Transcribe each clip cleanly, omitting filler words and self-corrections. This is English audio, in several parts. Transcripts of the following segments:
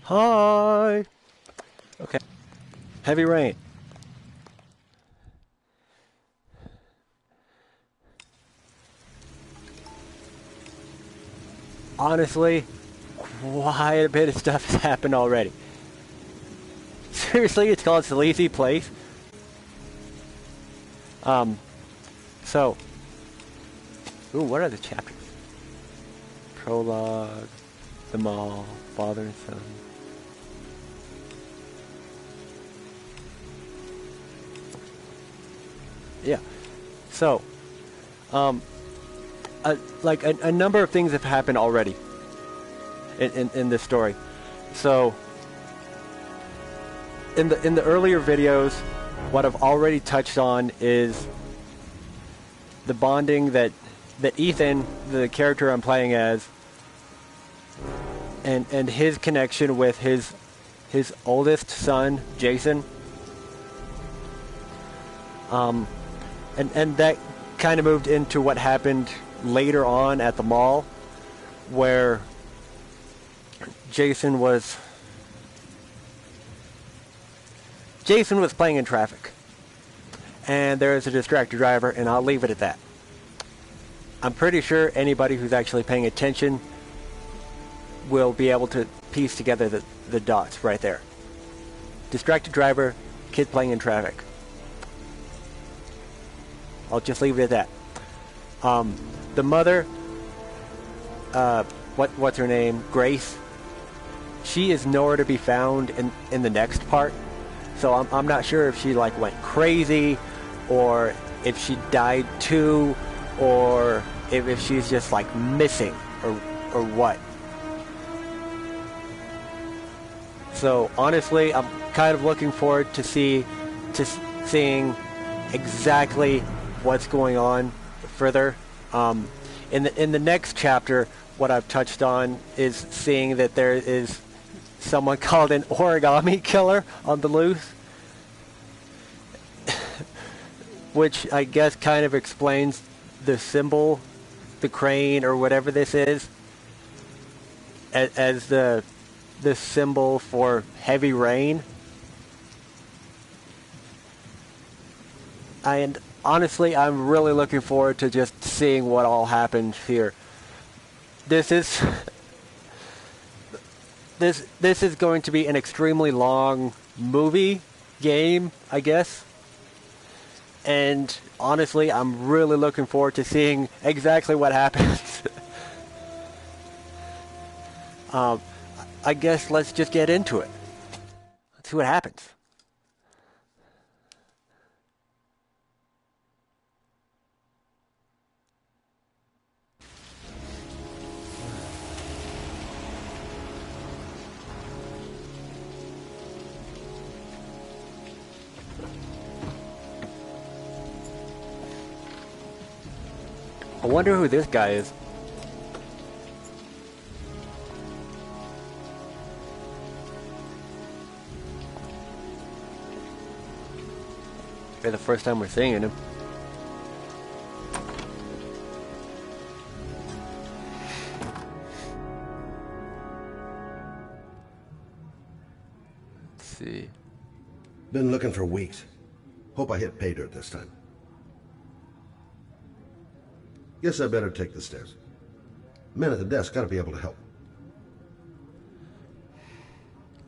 Hi. Okay. Heavy rain. Honestly, quite a bit of stuff has happened already. Seriously, it's called Sleazy Place. So, ooh, what are the chapters? Prologue, the mall, father and son. Yeah. So, like a number of things have happened already in this story. So, in the earlier videos, what I've already touched on is the bonding that Ethan, the character I'm playing as, and his connection with his oldest son, Jason. And that kind of moved into what happened later on at the mall, where Jason was playing in traffic, and there is a distracted driver, and I'll leave it at that. I'm pretty sure anybody who's actually paying attention will be able to piece together the dots right there. Distracted driver, kid playing in traffic. I'll just leave it at that. The mother, what's her name? Grace. She is nowhere to be found in the next part. So I'm not sure if she like went crazy, or if she died too, or if she's just like missing, or what. So honestly, I'm kind of looking forward to seeing exactly what's going on further. In the next chapter, what I've touched on is seeing that there is someone called an origami killer on the loose, which I guess kind of explains the symbol, the crane or whatever this is, as the symbol for heavy rain. And honestly, I'm really looking forward to just seeing what all happens here. This is going to be an extremely long movie game, I guess. And honestly, I'm really looking forward to seeing exactly what happens. I guess let's just get into it. Let's see what happens. I wonder who this guy is. Maybe the first time we're seeing him. Let's see. Been looking for weeks. Hope I hit pay dirt this time. Guess I better take the stairs. Men at the desk gotta be able to help.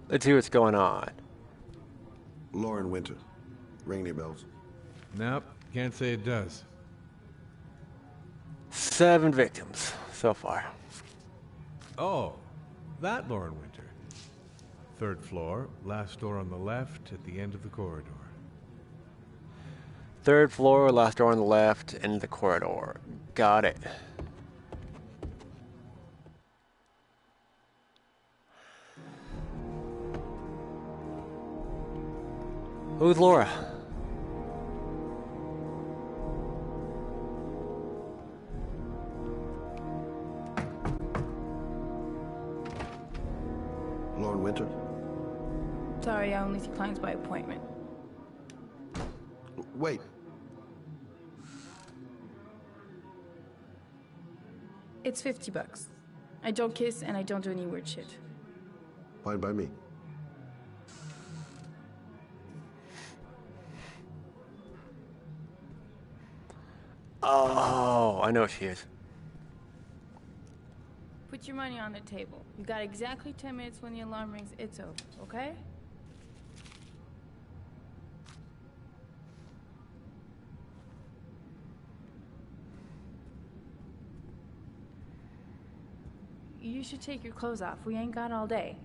Let's see what's going on. Lauren Winter. Ring any bells? Nope, can't say it does. 7 victims so far. Oh, that Lauren Winter. 3rd floor, last door on the left at the end of the corridor. 3rd floor, last door on the left, end of the corridor. Got it. Who's Laura? Lauren Winter? Sorry, I only see clients by appointment. Wait. It's $50. I don't kiss and I don't do any weird shit. Fine by me. Oh, I know what she is. Put your money on the table. You got exactly 10 minutes when the alarm rings. It's over, okay? You should take your clothes off. We ain't got all day.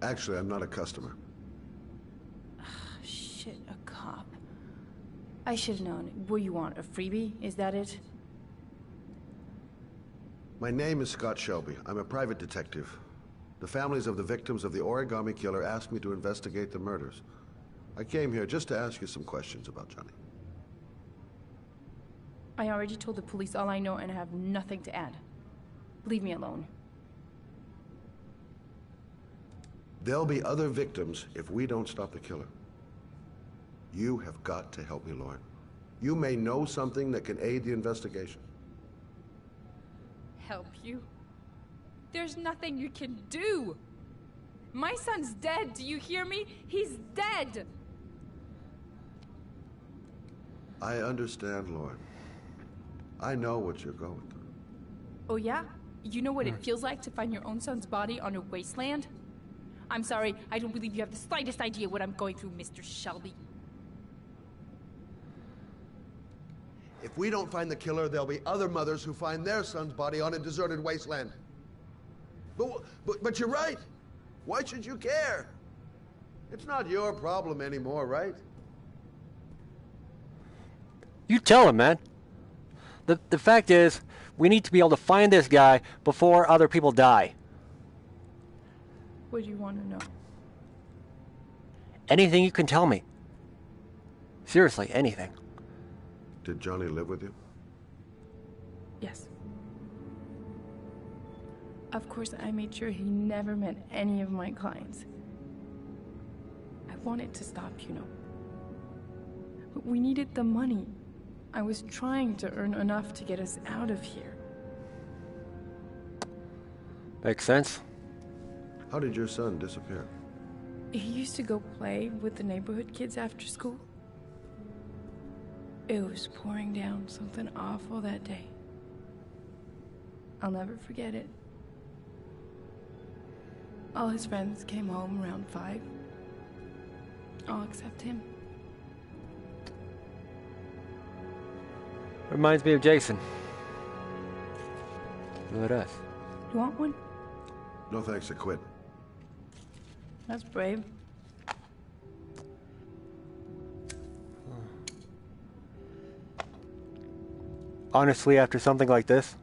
Actually, I'm not a customer. Shit, a cop. I should have known. What do you want, a freebie? Is that it? My name is Scott Shelby. I'm a private detective. The families of the victims of the Origami killer asked me to investigate the murders. I came here just to ask you some questions about Johnny. I already told the police all I know and I have nothing to add. Leave me alone. There'll be other victims if we don't stop the killer. You have got to help me, Lauren. You may know something that can aid the investigation. Help you? There's nothing you can do! My son's dead, do you hear me? He's dead! I understand, Lauren. I know what you're going through. Oh yeah? You know what it feels like to find your own son's body on a wasteland? I'm sorry, I don't believe you have the slightest idea what I'm going through, Mr. Shelby. If we don't find the killer, there'll be other mothers who find their son's body on a deserted wasteland. But you're right. Why should you care? It's not your problem anymore, right? You tell him, man. The fact is, we need to be able to find this guy before other people die. What do you want to know? Anything you can tell me. Seriously, anything. Did Johnny live with you? Yes. Of course, I made sure he never met any of my clients. I wanted to stop, you know. But we needed the money. I was trying to earn enough to get us out of here. Makes sense. How did your son disappear? He used to go play with the neighborhood kids after school. It was pouring down something awful that day. I'll never forget it. All his friends came home around 5. All except him. Reminds me of Jason. Really does. You want one? No thanks, I quit. That's brave. Honestly, after something like this,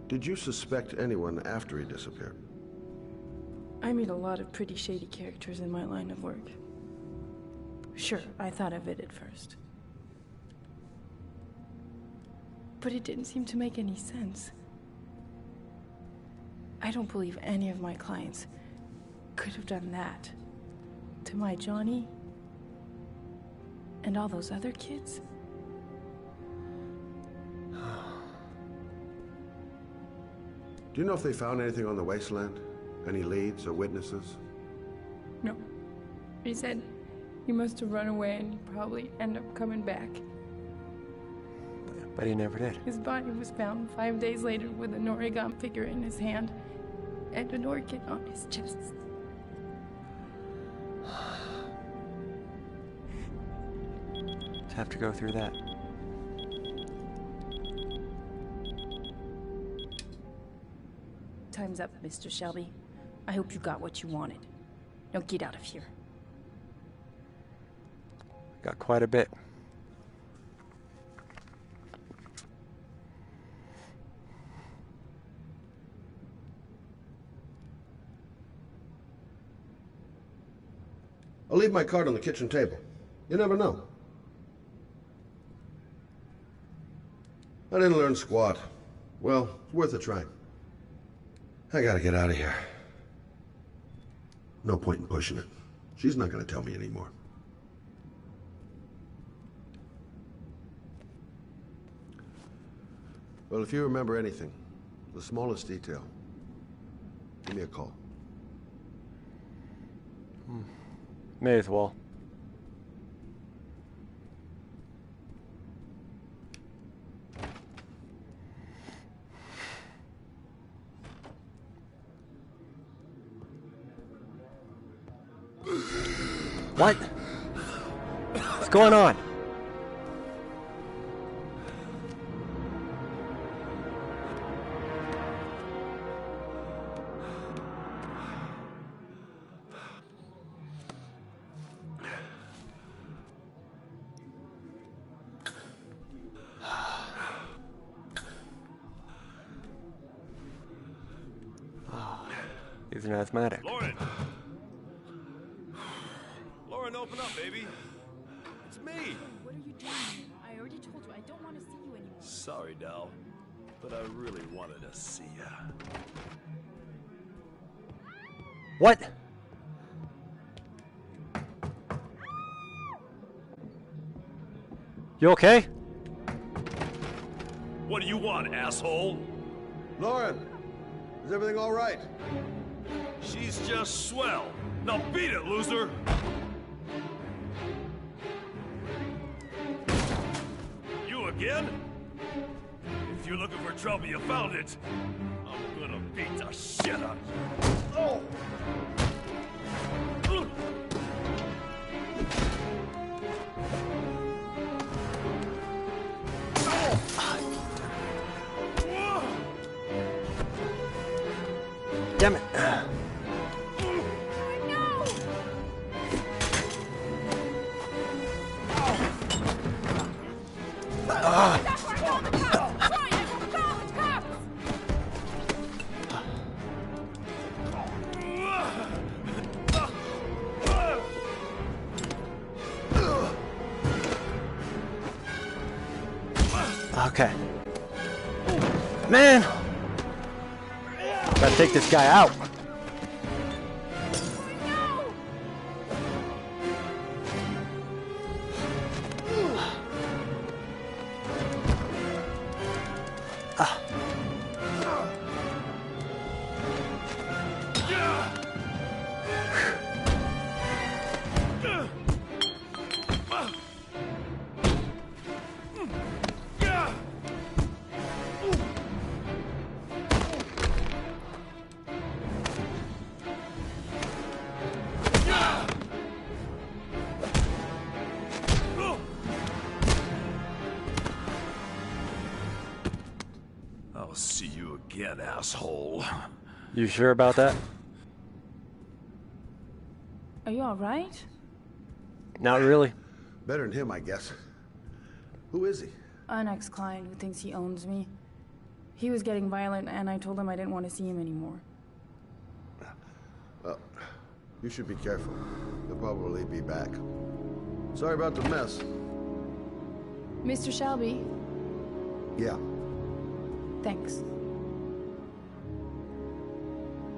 Did you suspect anyone after he disappeared? I meet a lot of pretty shady characters in my line of work. Sure, I thought of it at first. But it didn't seem to make any sense. I don't believe any of my clients could have done that to my Johnny and all those other kids. Do you know if they found anything on the wasteland? Any leads or witnesses? No. He said he must have run away and he'd probably end up coming back. but he never did. His body was found 5 days later with an origami figure in his hand and an orchid on his chest. To have to go through that. Time's up, Mr. Shelby. I hope you got what you wanted. Now get out of here. Got quite a bit. I'll leave my card on the kitchen table. You never know. I didn't learn squat. Well, it's worth a try. I gotta get out of here. No point in pushing it. She's not gonna tell me anymore. Well, if you remember anything, the smallest detail, give me a call. May as well. What? What's going on? He's an asthmatic. Lauren! Lauren, open up, baby. It's me. What are you doing here? I already told you I don't want to see you anymore. Sorry, Dal, but I really wanted to see ya. What? You okay? What do you want, asshole? Lauren, is everything all right? She's just swell. Now beat it, loser! You again? If you're looking for trouble, you found it. I'm gonna beat the shit out of you. Oh! Damn it. Okay. Man! Gotta take this guy out. I'll see you again, asshole. You sure about that? Are you alright? Not really. Better than him, I guess. Who is he? An ex-client who thinks he owns me. He was getting violent and I told him I didn't want to see him anymore. Well, you should be careful. He'll probably be back. Sorry about the mess. Mr. Shelby, Yeah. thanks.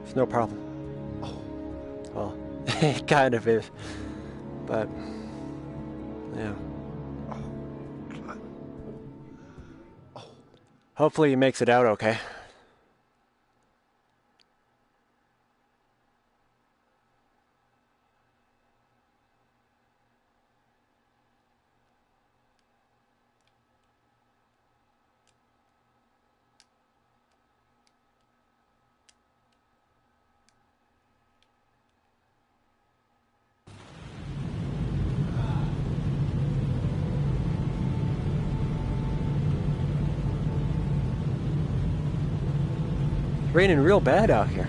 It's no problem. Well, it kind of is. But, yeah. Hopefully he makes it out okay. It's raining real bad out here.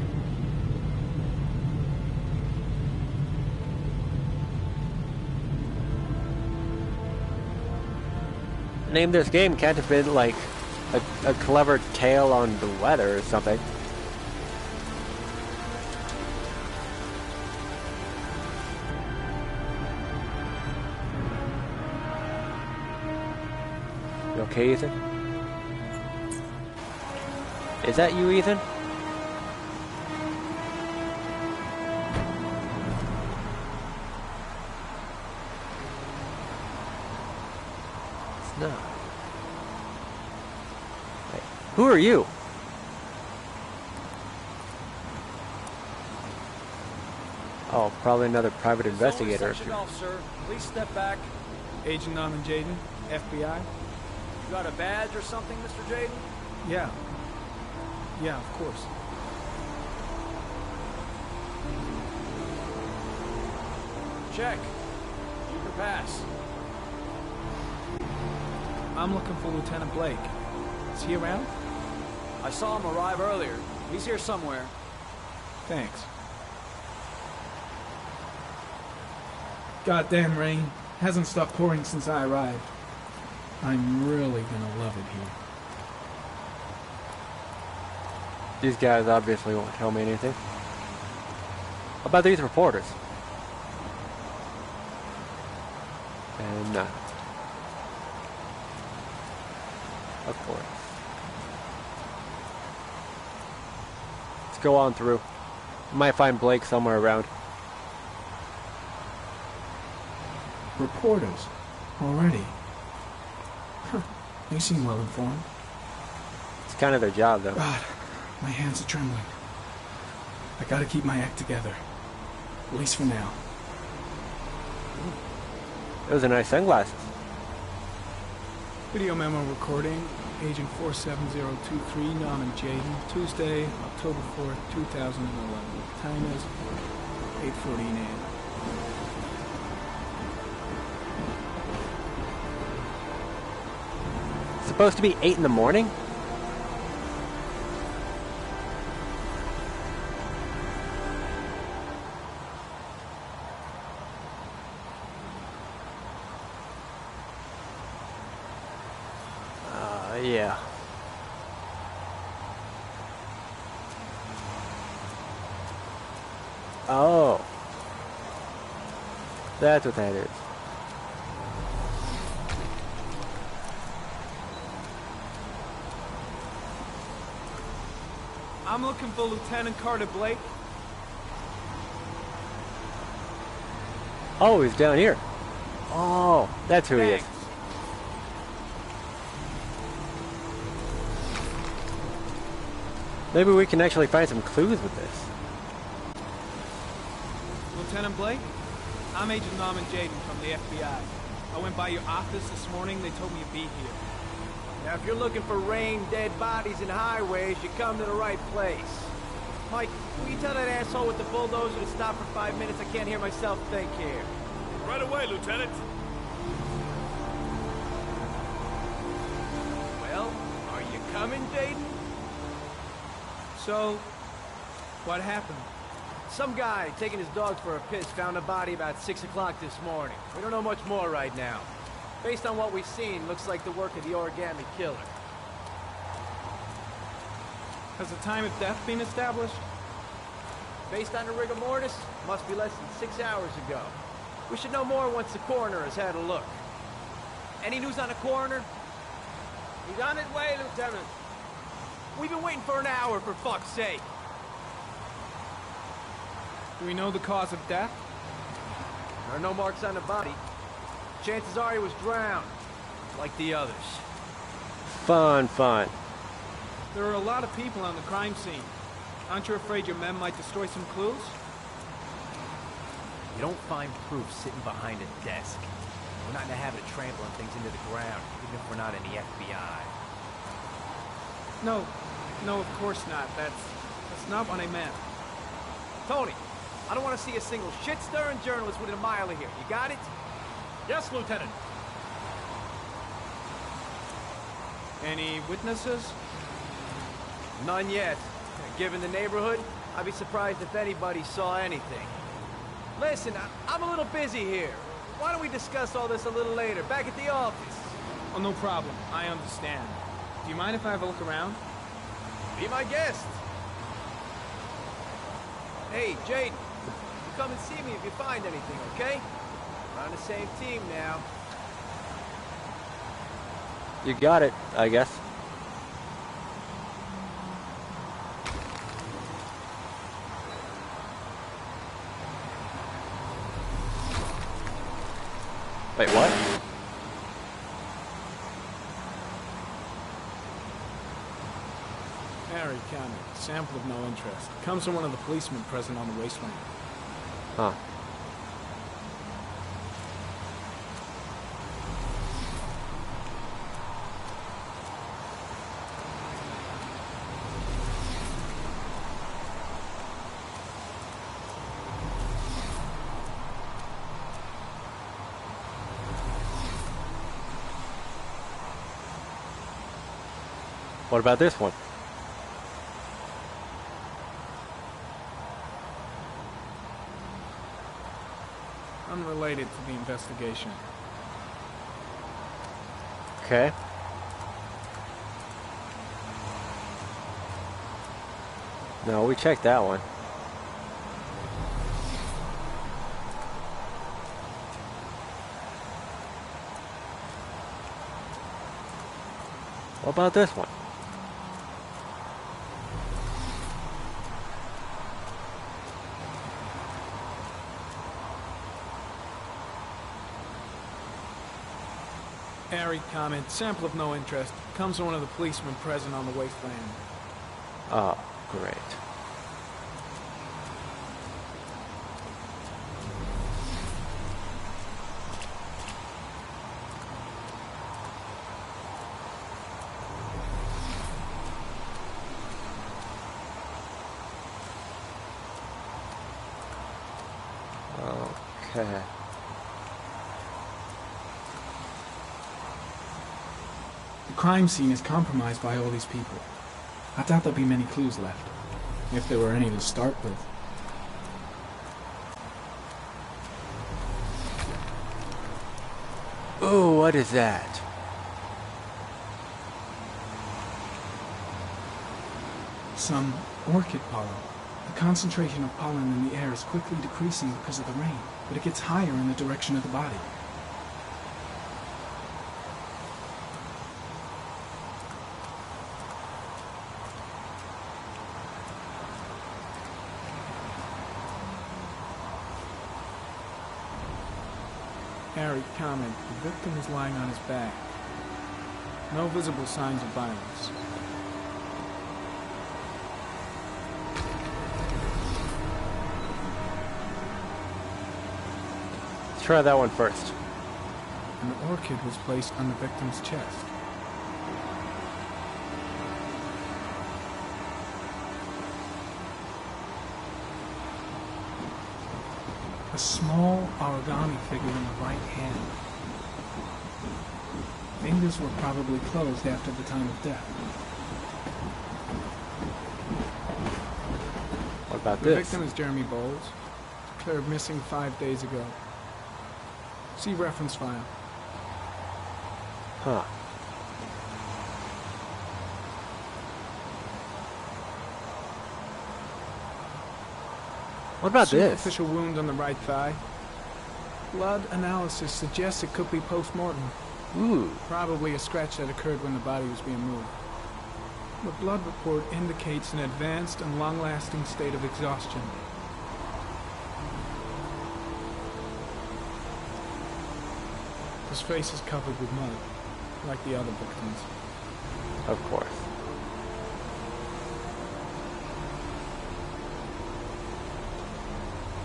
The name of this game can't have been like a clever tale on the weather or something. You okay, Ethan? Is that you, Ethan? It's not. Wait. Who are you? Oh, probably another private investigator. Officer, please step back. Agent Norman Jaden, FBI. You got a badge or something, Mr. Jaden? Yeah. Yeah, of course. Check. You can pass. I'm looking for Lieutenant Blake. Is he around? I saw him arrive earlier. He's here somewhere. Thanks. Goddamn rain. Hasn't stopped pouring since I arrived. I'm really gonna love it here. These guys obviously won't tell me anything. How about these reporters? And no. Of course. Let's go on through. Might find Blake somewhere around. Reporters? Already? Huh. They seem well informed. It's kind of their job, though. God, my hands are trembling. I gotta keep my act together. At least for now. Those are nice sunglasses. Video memo recording. Agent 47023, Norman Jaden. Tuesday, October 4th, 2011. Time is 8:14 a.m. Supposed to be 8 in the morning? Yeah. Oh. That's what that is. I'm looking for Lieutenant Carter Blake. Oh, he's down here. Oh, that's who he is. Maybe we can actually find some clues with this. Lieutenant Blake? I'm Agent Norman Jaden from the FBI. I went by your office this morning. They told me you'd be here. Now, if you're looking for rain, dead bodies, and highways, you come to the right place. Mike, will you tell that asshole with the bulldozer to stop for 5 minutes? I can't hear myself think here. Right away, Lieutenant. Well, are you coming, Jaden? So, what happened? Some guy taking his dog for a piss found a body about 6 o'clock this morning. We don't know much more right now. Based on what we've seen, looks like the work of the Origami killer. Has the time of death been established? Based on the rigor mortis, must be less than 6 hours ago. We should know more once the coroner has had a look. Any news on the coroner? He's on his way, Lieutenant. We've been waiting for an hour, for fuck's sake. Do we know the cause of death? There are no marks on the body. Chances are he was drowned, like the others. Fun. There are a lot of people on the crime scene. Aren't you afraid your men might destroy some clues? You don't find proof sitting behind a desk. We're not in the habit of trampling things into the ground, even if we're not in the FBI. No, of course not. That's not what I meant. Tony, I don't want to see a single shit-stirring journalist within a mile of here. You got it? Yes, Lieutenant. Any witnesses? None yet. Given the neighborhood, I'd be surprised if anybody saw anything. Listen, I'm a little busy here. Why don't we discuss all this a little later, back at the office? Oh, no problem. I understand. Do you mind if I have a look around? Be my guest. Hey, Jaden, you come and see me if you find anything, okay? We're on the same team now. You got it, I guess. Wait, what? Harry County. Sample of no interest. Comes from one of the policemen present on the wasteland. Huh. What about this one? Unrelated to the investigation. Okay. No, we checked that one. What about this one? Harry comment. Sample of no interest. Comes from one of the policemen present on the wasteland. Oh, great. Okay. The crime scene is compromised by all these people. I doubt there'll be many clues left, if there were any to start with. Ooh, what is that? Some orchid pollen. The concentration of pollen in the air is quickly decreasing because of the rain, but it gets higher in the direction of the body. Harry comment. The victim is lying on his back. No visible signs of violence. Let's try that one first. An orchid was placed on the victim's chest. A small origami figure in the right hand. Fingers were probably closed after the time of death. What about The this? victim is Jeremy Bowles, declared missing 5 days ago. See reference file. Huh. What about this? Superficial wound on the right thigh. Blood analysis suggests it could be post-mortem. Ooh. Probably a scratch that occurred when the body was being moved. The blood report indicates an advanced and long-lasting state of exhaustion. His face is covered with mud, like the other victims. Of course.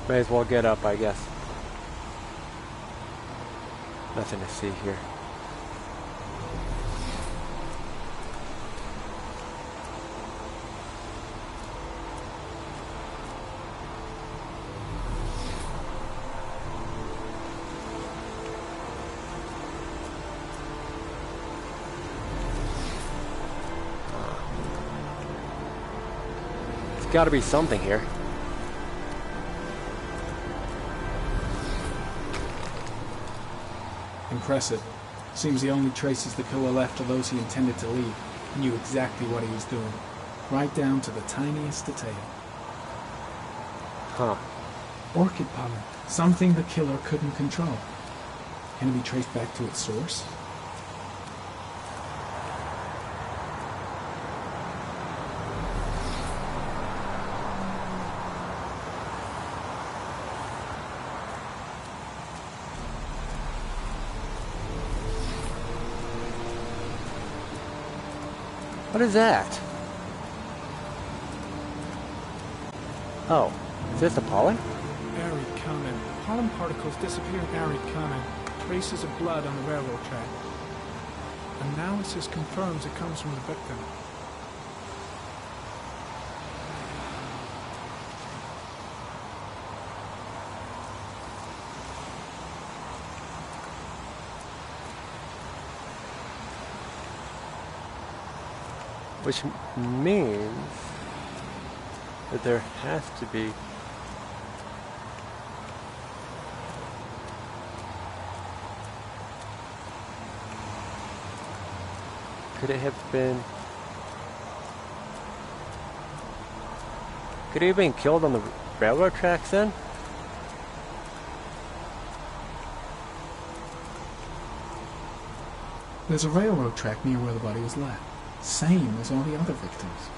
May as well get up, I guess. Nothing to see here. There's got to be something here. Impressive. Seems the only traces the killer left are those he intended to leave. He knew exactly what he was doing, right down to the tiniest detail. Huh. Orchid pollen, something the killer couldn't control. Can it be traced back to its source? What is that? Oh, is this a pollen? Arid comment. Pollen particles disappear in arid comment. Traces of blood on the railroad track. Analysis confirms it comes from the victim. Which means that there has to be... Could it have been... Could he have been killed on the railroad tracks then? There's a railroad track near where the body was left. Same as all the other victims.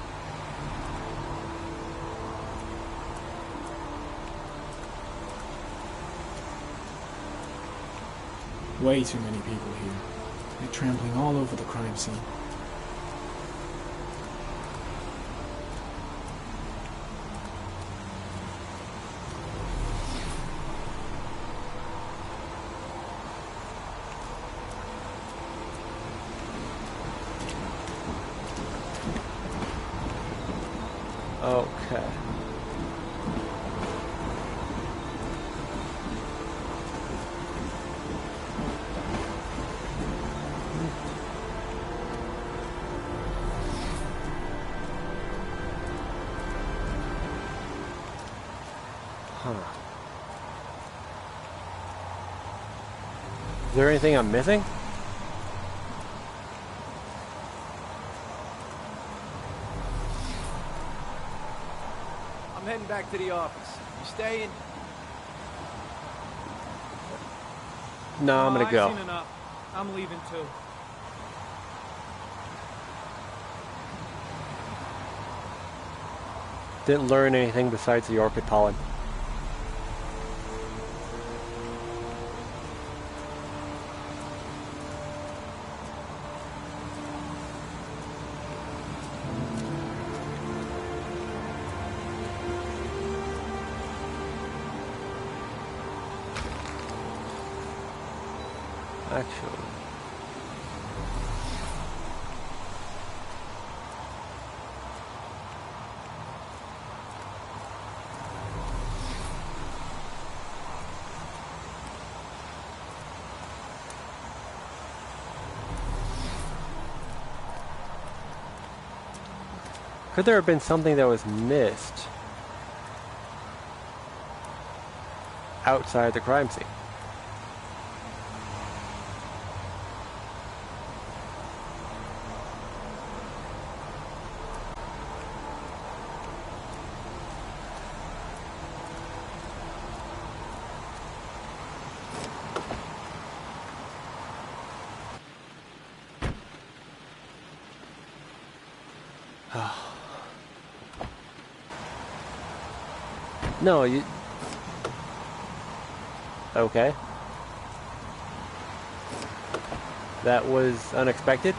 Way too many people here. They're trampling all over the crime scene. Okay. Huh. Is there anything I'm missing? I'm heading back to the office. You staying? No, I'm gonna go. I've seen enough. I'm leaving too. Didn't learn anything besides the orchid pollen. Actually, could there have been something that was missed outside the crime scene? No, you... Okay. That was unexpected.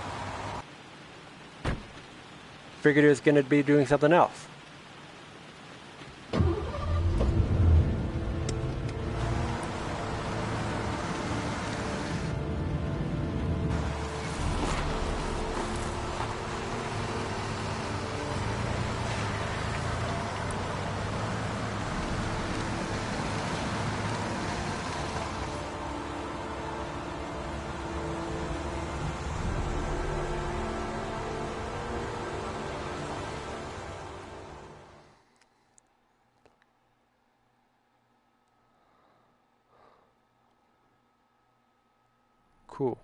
Figured it was going to be doing something else. Cool.